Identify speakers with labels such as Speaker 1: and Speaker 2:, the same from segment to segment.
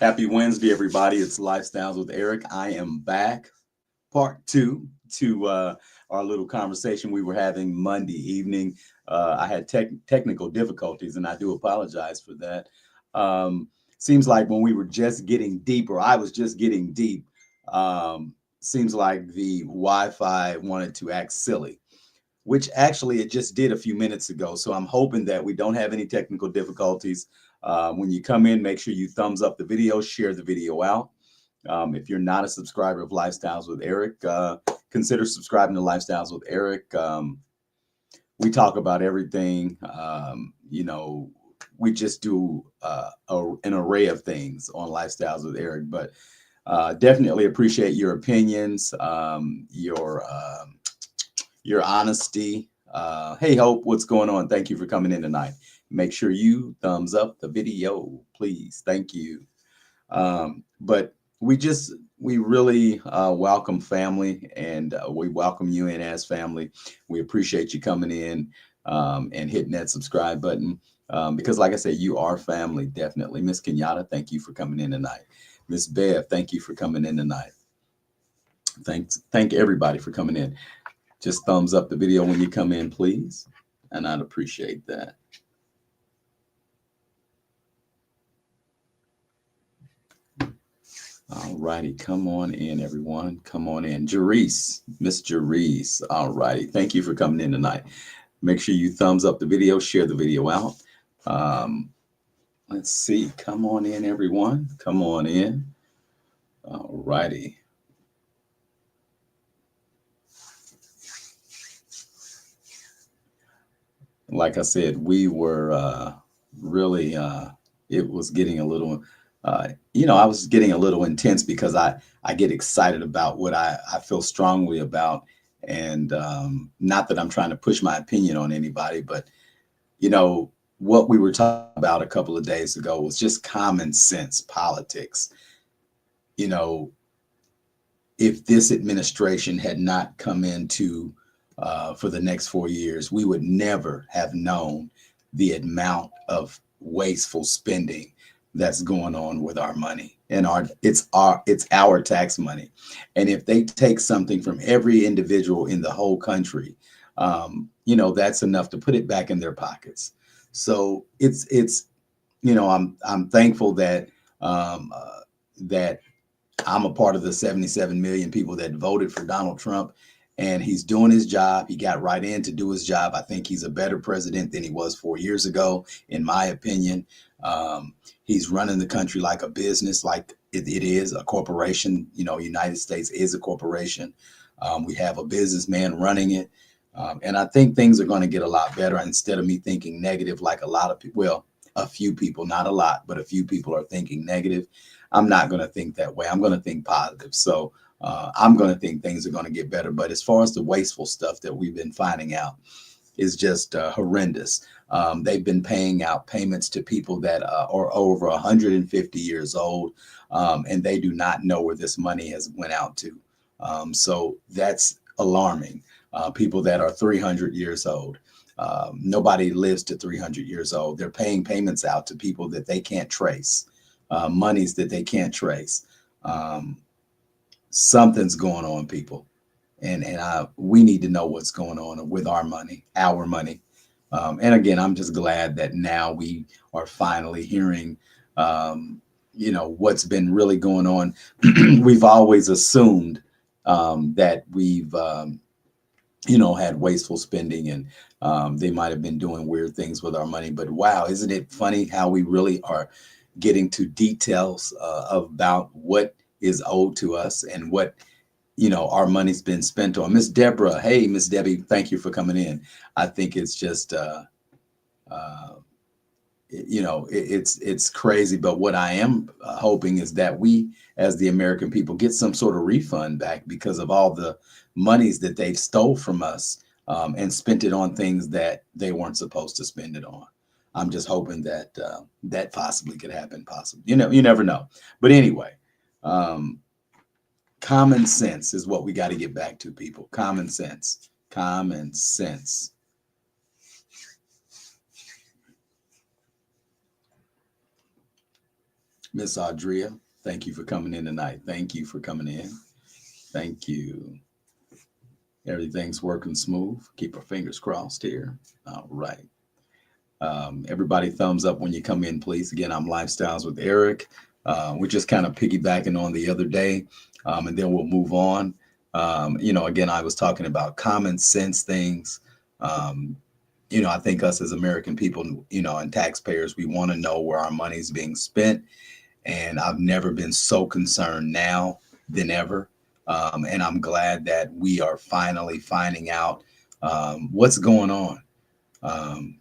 Speaker 1: Happy Wednesday, everybody. It's Lifestyles with Eric. I am back, part two to our little conversation we were having Monday evening. I had technical difficulties, and I do apologize for that. Um, Seems like when we were just getting deep, or I was just getting deep, seems like the Wi Fi wanted to act silly, which actually it just did a few minutes ago. So I'm hoping that we don't have any technical difficulties. When you come in, make sure you thumbs up the video, share the video out. If you're not a subscriber of Lifestyles with Eric, consider subscribing to Lifestyles with Eric. We talk about everything. We just do an array of things on Lifestyles with Eric, but definitely appreciate your opinions, your honesty. Hey, Hope, what's going on? Thank you for coming in tonight. Make sure you thumbs up the video, please. Thank you. But we really welcome family, and we welcome you in as family. We appreciate you coming in and hitting that subscribe button because, like I said, you are family, definitely. Miss Kenyatta, thank you for coming in tonight. Miss Bev, thank you for coming in tonight. Thank everybody for coming in. Just thumbs up the video when you come in, please, and I'd appreciate that. All righty, come on in, everyone. Come on in. Jerice, Miss Jerice. All righty, thank you for coming in tonight. Make sure you thumbs up the video, share the video out. Um, let's see. Come on in, everyone. Come on in. All righty. Like I said, we were really, it was getting a little, I was getting a little intense because I get excited about what I feel strongly about. And not that I'm trying to push my opinion on anybody, but, what we were talking about a couple of days ago was just common sense politics. You know, if this administration had not come into for the next 4 years, we would never have known the amount of wasteful spending that's going on with our money, and it's our tax money. And if they take something from every individual in the whole country, that's enough to put it back in their pockets. So I'm thankful that I'm a part of the 77 million people that voted for Donald Trump, and he's doing his job. He got right in to do his job. I think he's a better president than he was 4 years ago, in my opinion. He's running the country like a business, like it is a corporation. United States is a corporation. We have a businessman running it. And I think things are going to get a lot better instead of me thinking negative like a lot of people. Well, a few people, not a lot, but a few people are thinking negative. I'm not going to think that way. I'm going to think positive. So I'm going to think things are going to get better. But as far as the wasteful stuff that we've been finding out is just horrendous. They've been paying out payments to people that are over 150 years old, and they do not know where this money has went out to. So that's alarming. People that are 300 years old. Nobody lives to 300 years old. They're paying payments out to people that they can't trace, monies that they can't trace. Um, Something's going on, people, and we need to know what's going on with our money, our money. And again, I'm just glad that now we are finally hearing, what's been really going on. We've always assumed that we've had wasteful spending, and they might have been doing weird things with our money. But wow, isn't it funny how we really are getting to details about what is owed to us and what our money's been spent on. Miss Deborah, hey, Miss Debbie, thank you for coming in. I think it's just uh, it's crazy. But what I am hoping is that we, as the American people, get some sort of refund back because of all the monies that they've stole from us and spent it on things that they weren't supposed to spend it on. I'm just hoping that that possibly could happen. Possibly, you never know. But anyway, um, common sense is what we got to get back to, people. Common sense. Common sense. Miss Audria, thank you for coming in tonight. Thank you for coming in. Thank you. Everything's working smooth. Keep our fingers crossed here. All right. Everybody, thumbs up when you come in, please. Again, I'm Lifestyles with Eric. We're just kind of piggybacking on the other day, and then we'll move on. Again, I was talking about common sense things. Um, I think us as American people, and taxpayers, we want to know where our money's being spent. And I've never been so concerned now than ever. And I'm glad that we are finally finding out what's going on. Um,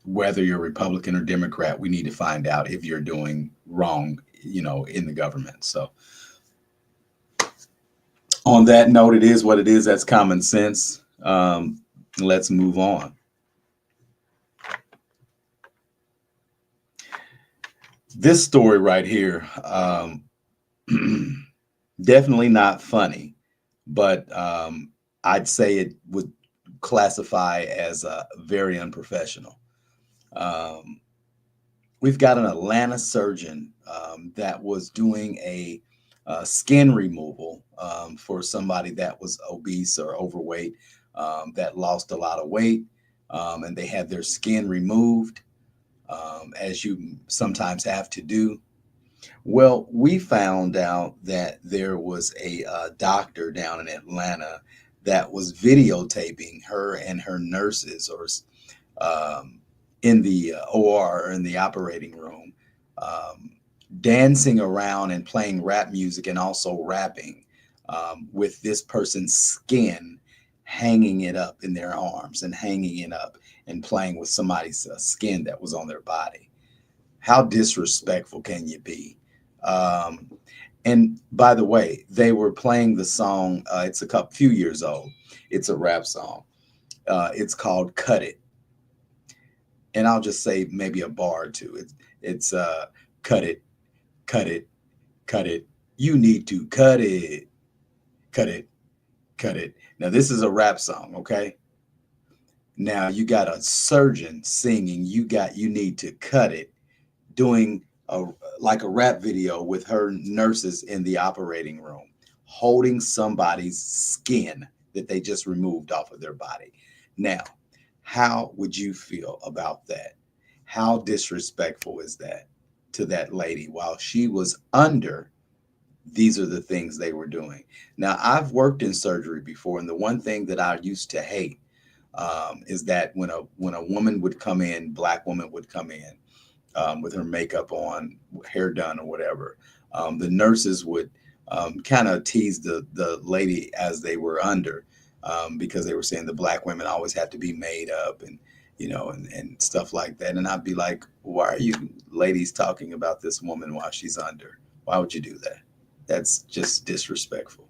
Speaker 1: whether you're Republican or Democrat, we need to find out if you're doing wrong, in the government. So on that note, it is what it is. That's common sense. Let's move on. This story right here, definitely not funny, but I'd say it would classify as very unprofessional. Um, we've got an Atlanta surgeon that was doing a skin removal for somebody that was obese or overweight, that lost a lot of weight, and they had their skin removed, as you sometimes have to do. Well, we found out that there was a doctor down in Atlanta that was videotaping her and her nurses, or um, in the OR, or in the operating room, um, dancing around and playing rap music, and also rapping with this person's skin, hanging it up in their arms and hanging it up and playing with somebody's skin that was on their body. How disrespectful can you be? Um, and by the way, they were playing the song. It's a couple few years old. It's a rap song. It's called "Cut It," and I'll just say maybe a bar or two. It's cut it, cut it, cut it. You need to cut it, cut it, cut it. Now this is a rap song, okay? Now you got a surgeon singing. You need to cut it, doing a like a rap video with her nurses in the operating room, holding somebody's skin that they just removed off of their body. Now, how would you feel about that? How disrespectful is that to that lady while she was under? These are the things they were doing. Now, I've worked in surgery before, and the one thing that I used to hate is that when a woman would come in, black woman would come in with her makeup on, hair done, or whatever, the nurses would kind of tease the lady as they were under, because they were saying the black women always have to be made up, and and stuff like that. And I'd be like, why are you ladies talking about this woman while she's under? Why would you do that? That's just disrespectful.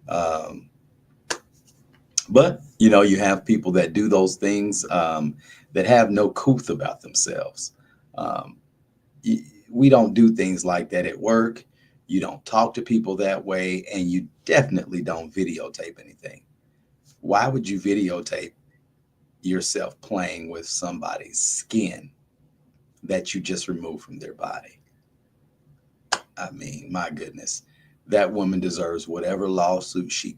Speaker 1: Um, but you have people that do those things, that have no couth about themselves. Um, we don't do things like that at work. You don't talk to people that way, and you definitely don't videotape anything. Why would you videotape yourself playing with somebody's skin that you just removed from their body? I mean, my goodness, that woman deserves whatever lawsuit she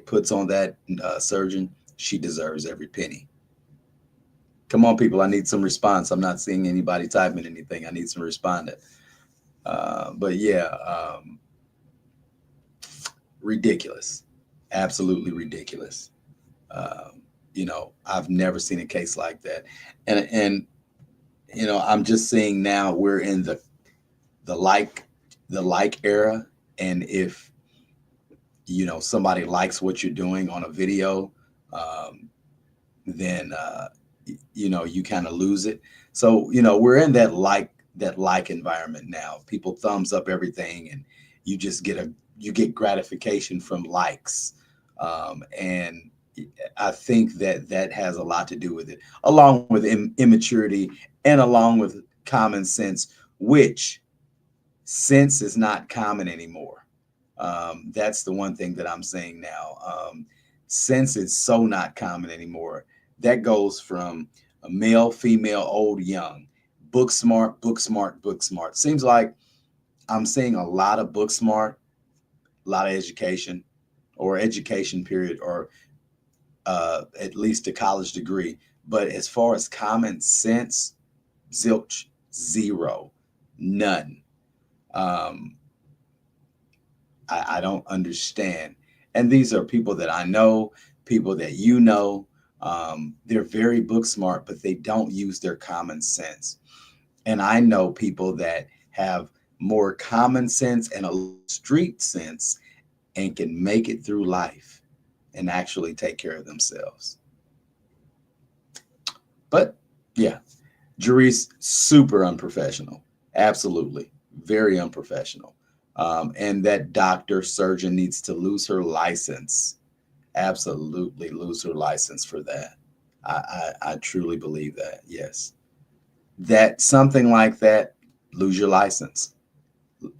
Speaker 1: puts on that surgeon. She deserves every penny. Come on, people. I need some response. I'm not seeing anybody typing anything. I need some responding. But yeah, ridiculous. Absolutely ridiculous. I've never seen a case like that. And I'm just seeing now we're in the like the like era. And if somebody likes what you're doing on a video, then you kind of lose it. So we're in that like environment now. People thumbs up everything, and you get gratification from likes, and I think that has a lot to do with it, along with immaturity, and along with common sense, which sense is not common anymore. That's the one thing that I'm saying now. Sense is so not common anymore. That goes from a male, female, old, young. Book smart, book smart, book smart. Seems like I'm seeing a lot of book smart, a lot of education or education period, or at least a college degree. But as far as common sense, zilch, zero, none. Um, I don't understand. And these are people that I know, people that you know. They're very book smart, but they don't use their common sense. And I know people that have more common sense and a street sense and can make it through life and actually take care of themselves. But yeah, Jerice, super unprofessional. Absolutely. Very unprofessional. And that doctor, surgeon needs to lose her license. Absolutely lose her license for that. I truly believe that. Yes. That something like that, lose your license.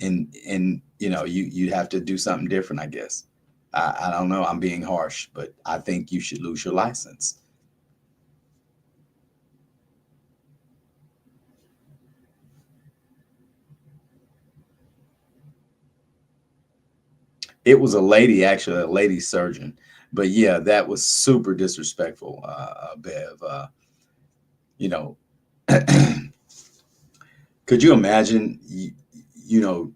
Speaker 1: And you have to do something different, I guess. I don't know. I'm being harsh, but I think you should lose your license. It was a lady, actually, a lady surgeon. But yeah, that was super disrespectful, Bev. You know, could you imagine? You know,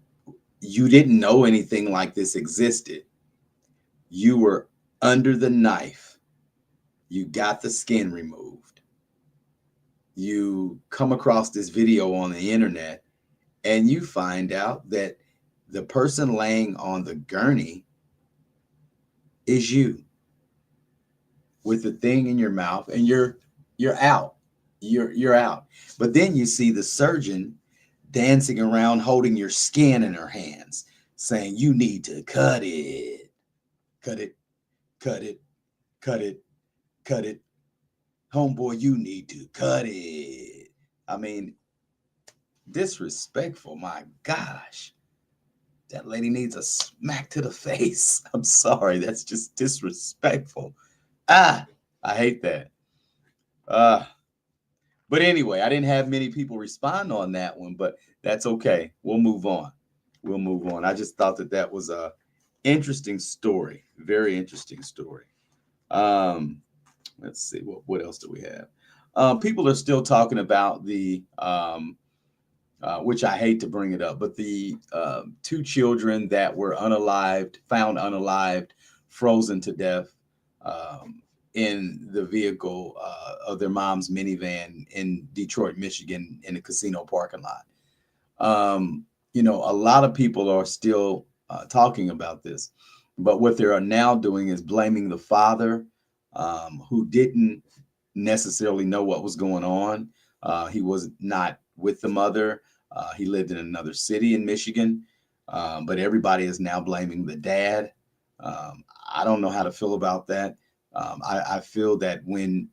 Speaker 1: you didn't know anything like this existed. You were under the knife. You got the skin removed. You come across this video on the internet, and you find out that the person laying on the gurney is you with the thing in your mouth, and you're out. You're out. But then you see the surgeon dancing around holding your skin in her hands, saying you need to cut it, cut it, cut it, cut it, cut it. Homeboy, you need to cut it. I mean, disrespectful, my gosh. That lady needs a smack to the face. I'm sorry, that's just disrespectful. Ah, I hate that. Uh, but anyway, I didn't have many people respond on that one, but that's okay. We'll move on. We'll move on. I just thought that that was a interesting story. Very interesting story. Um, let's see what else do we have. People are still talking about the which I hate to bring it up, but the two children that were unalived, found unalived, frozen to death um, in the vehicle of their mom's minivan in Detroit, Michigan, in a casino parking lot. A lot of people are still talking about this, but what they are now doing is blaming the father, who didn't necessarily know what was going on. He was not with the mother. He lived in another city in Michigan, but everybody is now blaming the dad. I don't know how to feel about that. I feel that when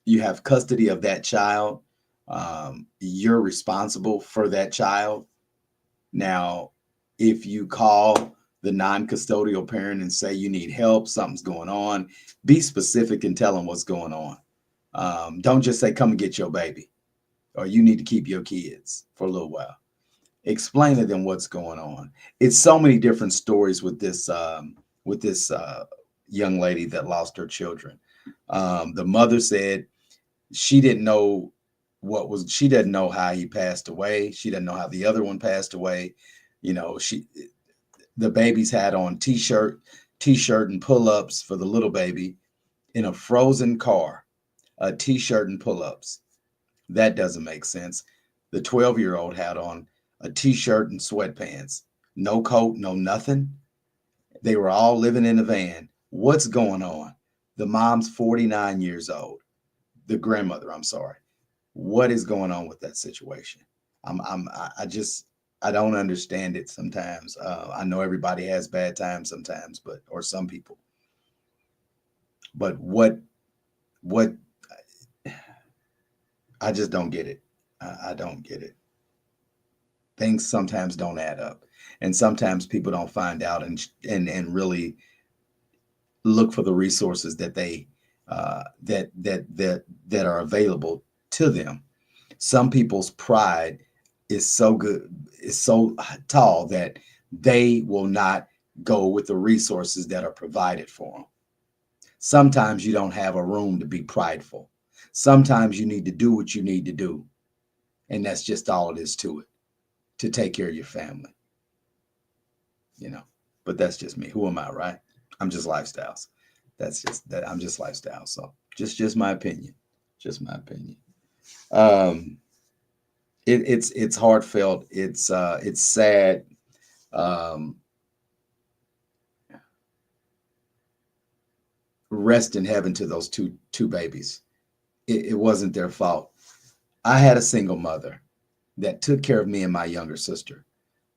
Speaker 1: you have custody of that child, you're responsible for that child. Now, if you call the non-custodial parent and say you need help, something's going on, be specific and tell them what's going on. Don't just say, come and get your baby, or you need to keep your kids for a little while. Explain to them what's going on. It's so many different stories with this young lady that lost her children. The mother said she didn't know she didn't know how he passed away. She didn't know how the other one passed away. The babies had on t-shirt and pull-ups for the little baby in a frozen car, a t-shirt and pull-ups. That doesn't make sense. The 12-year-old had on a t-shirt and sweatpants, no coat, no nothing. They were all living in a van. What's going on? The mom's 49 years old. The grandmother, I'm sorry. What is going on with that situation? I don't understand it sometimes. I know everybody has bad times sometimes, or some people. But what I just don't get it. I don't get it. Things sometimes don't add up, and sometimes people don't find out and really look for the resources that they that are available to them. Some people's pride is so good, is so tall that they will not go with the resources that are provided for them. Sometimes you don't have a room to be prideful. Sometimes you need to do what you need to do. And that's just all it is to it, to take care of your family, you know. But that's just me. Who am I, right? I'm just lifestyles. That's just that I'm just lifestyle. So just my opinion. Just my opinion. Um it's heartfelt. It's sad. Um Rest in heaven to those two babies. It wasn't their fault. I had a single mother that took care of me and my younger sister.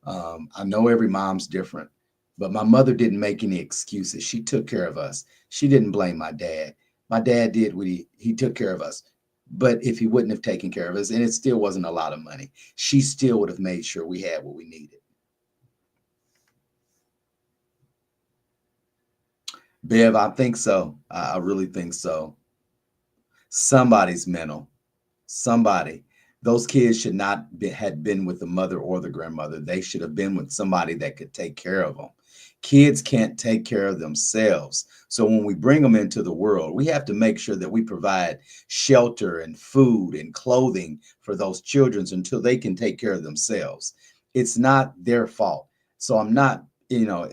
Speaker 1: I know every mom's different, but my mother didn't make any excuses. She took care of us. She didn't blame my dad. My dad did what he took care of us. But if he wouldn't have taken care of us, and it still wasn't a lot of money, she still would have made sure we had what we needed. Bev, I think so. I really think so. Somebody's mental. Somebody. Those kids should not be, had been with the mother or the grandmother. They should have been with somebody that could take care of them. Kids can't take care of themselves. So when we bring them into the world, we have to make sure that we provide shelter and food and clothing for those children until they can take care of themselves. It's not their fault. So I'm not,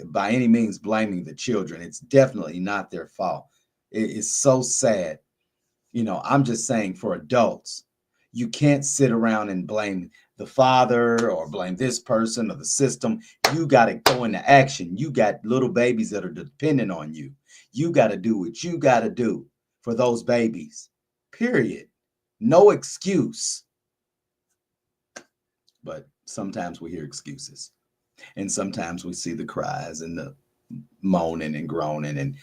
Speaker 1: by any means blaming the children. It's definitely not their fault. It's so sad. I'm just saying for adults, you can't sit around and blame the father or blame this person or the system. You got to go into action. You got little babies that are dependent on you. You got to do what you got to do for those babies, period. No excuse. But sometimes we hear excuses, and sometimes we see the cries and the moaning and groaning, and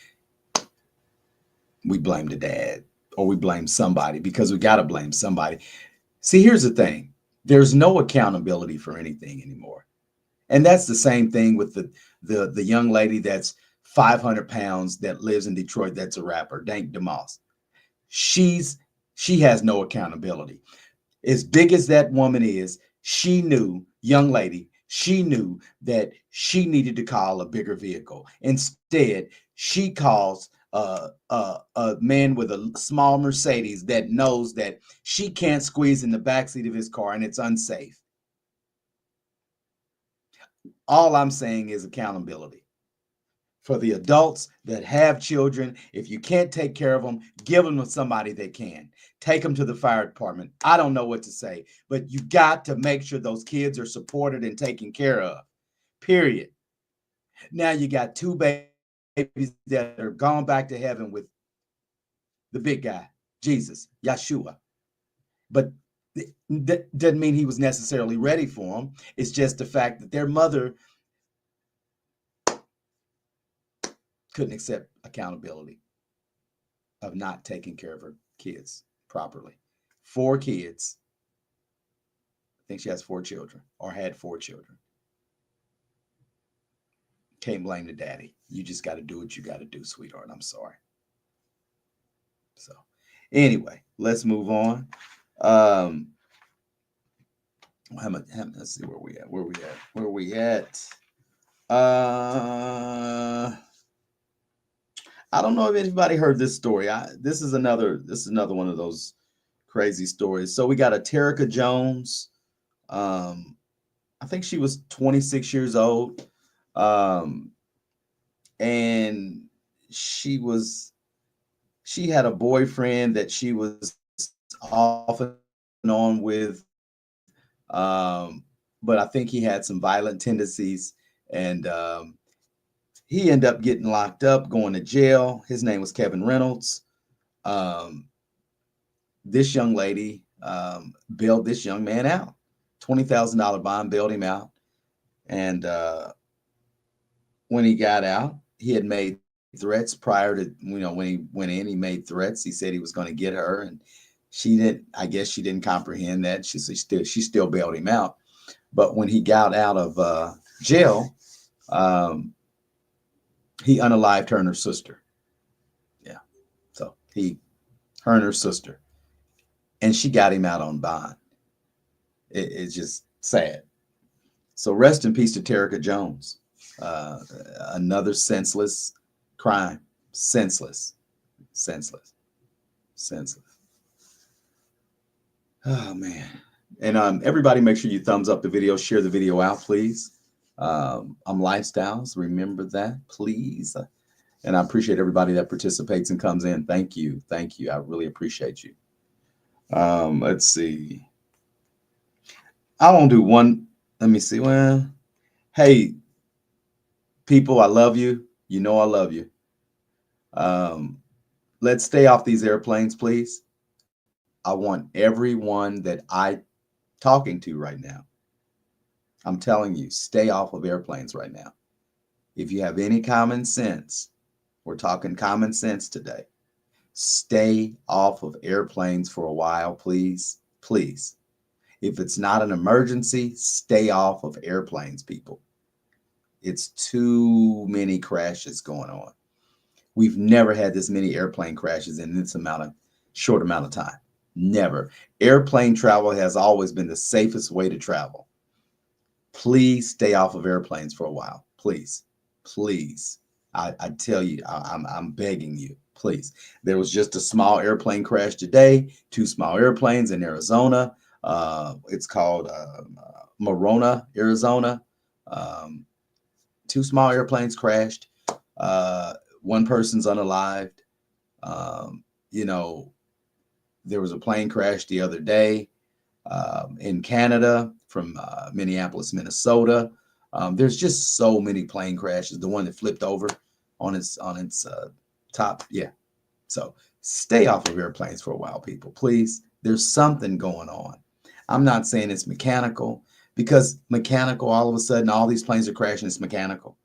Speaker 1: we blame the dad or we blame somebody because we got to blame somebody. See, here's the thing. There's no accountability for anything anymore. And that's the same thing with the young lady that's 500 pounds that lives in Detroit that's a rapper, Dank DeMoss. She has no accountability. As big as that woman is, she knew, young lady, she knew that she needed to call a bigger vehicle. Instead, she calls a man with a small Mercedes that knows that she can't squeeze in the backseat of his car and it's unsafe. All I'm saying is accountability. For the adults that have children, if you can't take care of them, give them to somebody that can. Take them to the fire department. I don't know what to say, but you got to make sure those kids are supported and taken care of. Period. Now you got two babies that are gone back to heaven with the big guy, Jesus, Yeshua. But that doesn't mean he was necessarily ready for them. It's just the fact that their mother couldn't accept accountability of not taking care of her kids properly. 4 kids. I think she has 4 children or had 4 children. Can't blame the daddy. You just got to do what you got to do, sweetheart. I'm sorry. So, anyway, let's move on. Let's see where we at. Where we at? I don't know if anybody heard this story. This is another one of those crazy stories. So we got a Terica Jones. I think she was 26 years old. And she had a boyfriend that she was off and on with. But I think he had some violent tendencies, and he ended up getting locked up, going to jail. His name was Kevin Reynolds. This young lady bailed this young man out. $20,000 bond, bailed him out. And when he got out, he had made threats prior to, when he went in, he made threats. He said he was going to get her, and I guess she didn't comprehend that. She still bailed him out. But when he got out of jail, he unalived her and her sister. Yeah. So her and her sister. And she got him out on bond. It's just sad. So rest in peace to Terica Jones. Uh, Another senseless crime. Senseless, senseless, senseless. Oh man. And everybody make sure you thumbs up the video, share the video out, please. I'm Lifestyles. Remember that, please. And I appreciate everybody that participates and comes in. Thank you. Thank you. I really appreciate you. Let's see. I won't do one. Let me see. Well, hey, people, I love you. You know I love you. Um, let's stay off these airplanes, please. I want everyone that I talking to right now. I'm telling you, stay off of airplanes right now. If you have any common sense, we're talking common sense today. Stay off of airplanes for a while, please. Please. If it's not an emergency, stay off of airplanes, people. It's too many crashes going on. We've never had this many airplane crashes in this short amount of time. Never. Airplane travel has always been the safest way to travel. Please stay off of airplanes for a while. Please. Please. I tell you, I'm begging you, please. There was just a small airplane crash today, 2 small airplanes in Arizona. It's called Morona, Arizona. 2 small airplanes crashed. One person's unalived. You know, there was a plane crash the other day in Canada from Minneapolis, Minnesota. There's just so many plane crashes. The one that flipped over on its top. Yeah. So stay off of airplanes for a while, people, please. There's something going on. I'm not saying it's mechanical, because mechanical, all of a sudden, all these planes are crashing. It's mechanical.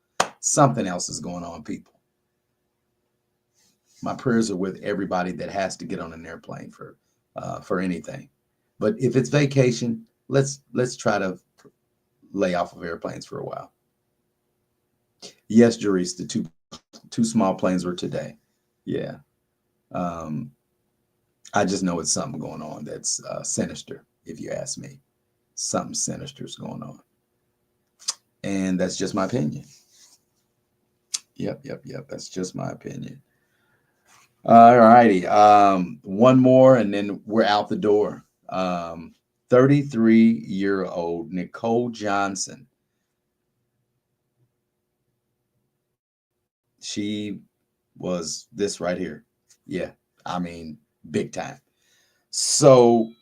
Speaker 1: Something else is going on, people. My prayers are with everybody that has to get on an airplane for anything. But if it's vacation, let's try to lay off of airplanes for a while. Yes, Jerice, the two small planes were today. Yeah. I just know it's something going on that's sinister, if you ask me. Something sinister is going on. And that's just my opinion. Yep. That's just my opinion. All righty. One more, and then we're out the door. 33-year-old Nicole Johnson. She was this right here. Yeah, I mean, big time. So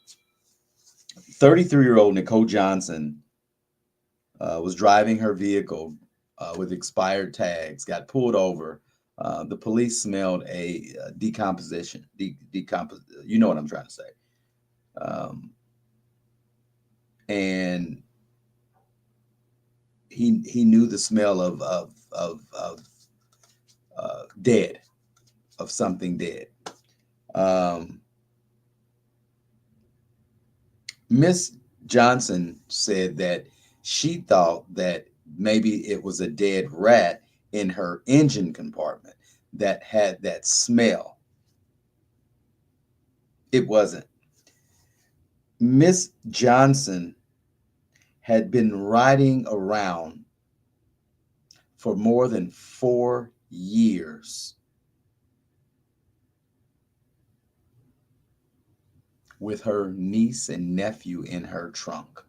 Speaker 1: 33-year-old Nicole Johnson was driving her vehicle with expired tags, got pulled over. The police smelled a decomposition. You know what I'm trying to say. And he knew the smell of dead, of something dead. Miss Johnson said that she thought that maybe it was a dead rat in her engine compartment that had that smell. It wasn't. Miss Johnson had been riding around for more than 4 years with her niece and nephew in her trunk.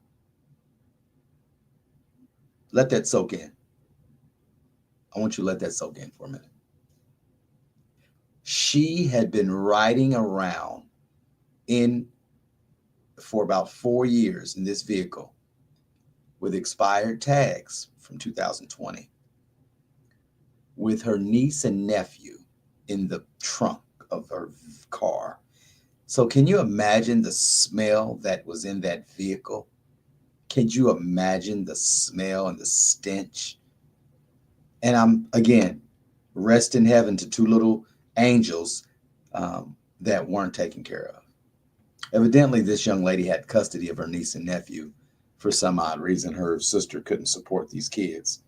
Speaker 1: Let that soak in. I want you to let that soak in for a minute. She had been riding around for about 4 years in this vehicle with expired tags from 2020 with her niece and nephew in the trunk of her car. So can you imagine the smell that was in that vehicle? Can you imagine the smell and the stench? And I'm, again, rest in heaven to 2 little angels that weren't taken care of. Evidently, this young lady had custody of her niece and nephew. For some odd reason, her sister couldn't support these kids.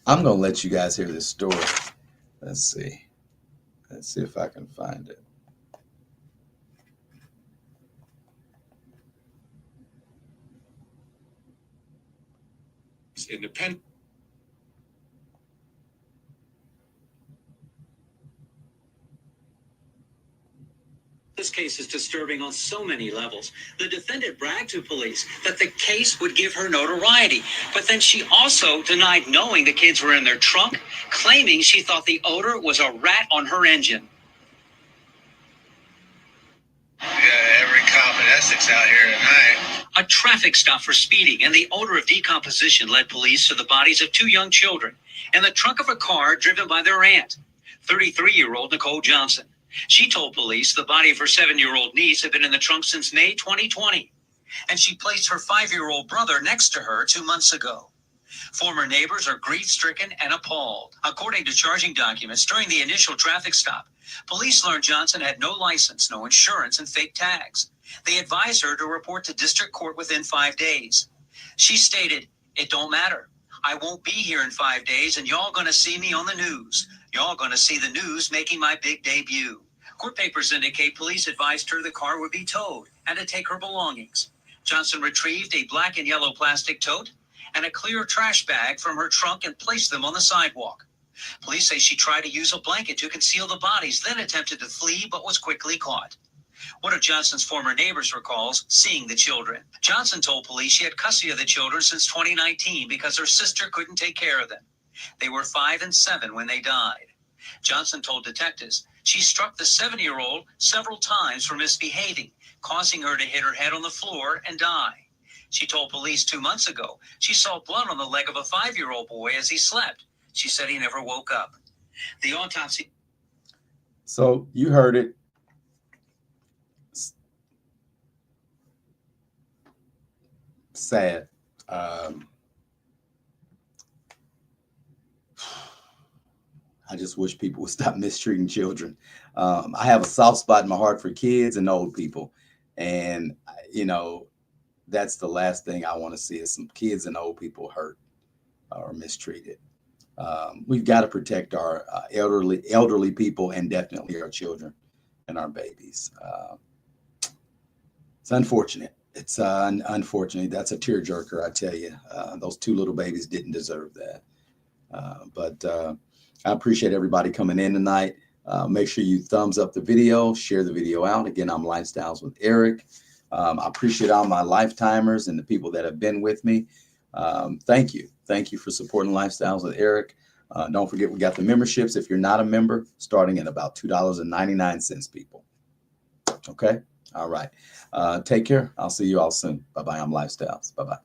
Speaker 1: I'm going to let you guys hear this story. Let's see. Let's see if I can find it.
Speaker 2: Independent.
Speaker 3: This case is disturbing on so many levels. The defendant bragged to police that the case would give her notoriety, but then she also denied knowing the kids were in their trunk, claiming she thought the odor was a rat on her engine.
Speaker 4: Yeah, every cop in Essex out here tonight.
Speaker 3: A traffic stop for speeding and the odor of decomposition led police to the bodies of 2 young children in the trunk of a car driven by their aunt, 33-year-old Nicole Johnson. She told police the body of her 7-year-old niece had been in the trunk since May 2020, and she placed her 5-year-old brother next to her 2 months ago. Former neighbors are grief-stricken and appalled. According to charging documents, during the initial traffic stop, police learned Johnson had no license, no insurance, and fake tags. They advised her to report to district court within 5 days. She stated, "It don't matter. I won't be here in 5 days, and y'all gonna see me on the news. Y'all gonna see the news making my big debut." Court papers indicate police advised her the car would be towed and to take her belongings. Johnson retrieved a black and yellow plastic tote and a clear trash bag from her trunk and placed them on the sidewalk. Police say she tried to use a blanket to conceal the bodies, then attempted to flee, but was quickly caught. One of Johnson's former neighbors recalls seeing the children. Johnson told police she had custody of the children since 2019 because her sister couldn't take care of them. They were 5 and 7 when they died. Johnson told detectives she struck the 7-year-old several times for misbehaving, causing her to hit her head on the floor and die. She told police 2 months ago she saw blood on the leg of a 5-year-old boy as he slept. She said he never woke up. The autopsy.
Speaker 1: So you heard it. Sad. I just wish people would stop mistreating children. I have a soft spot in my heart for kids and old people. And, you know, that's the last thing I want to see is some kids and old people hurt or mistreated. We've got to protect our elderly people and definitely our children and our babies. It's unfortunate. It's unfortunate. That's a tearjerker, I tell you. Those 2 little babies didn't deserve that. But I appreciate everybody coming in tonight. Make sure you thumbs up the video, share the video out. Again, I'm Lifestyles with Eric. I appreciate all my lifetimers and the people that have been with me. Thank you. Thank you for supporting Lifestyles with Eric. Don't forget, we got the memberships. If you're not a member, starting at about $2.99, people. Okay. All right. Take care. I'll see you all soon. Bye-bye. I'm Lifestyles. Bye-bye.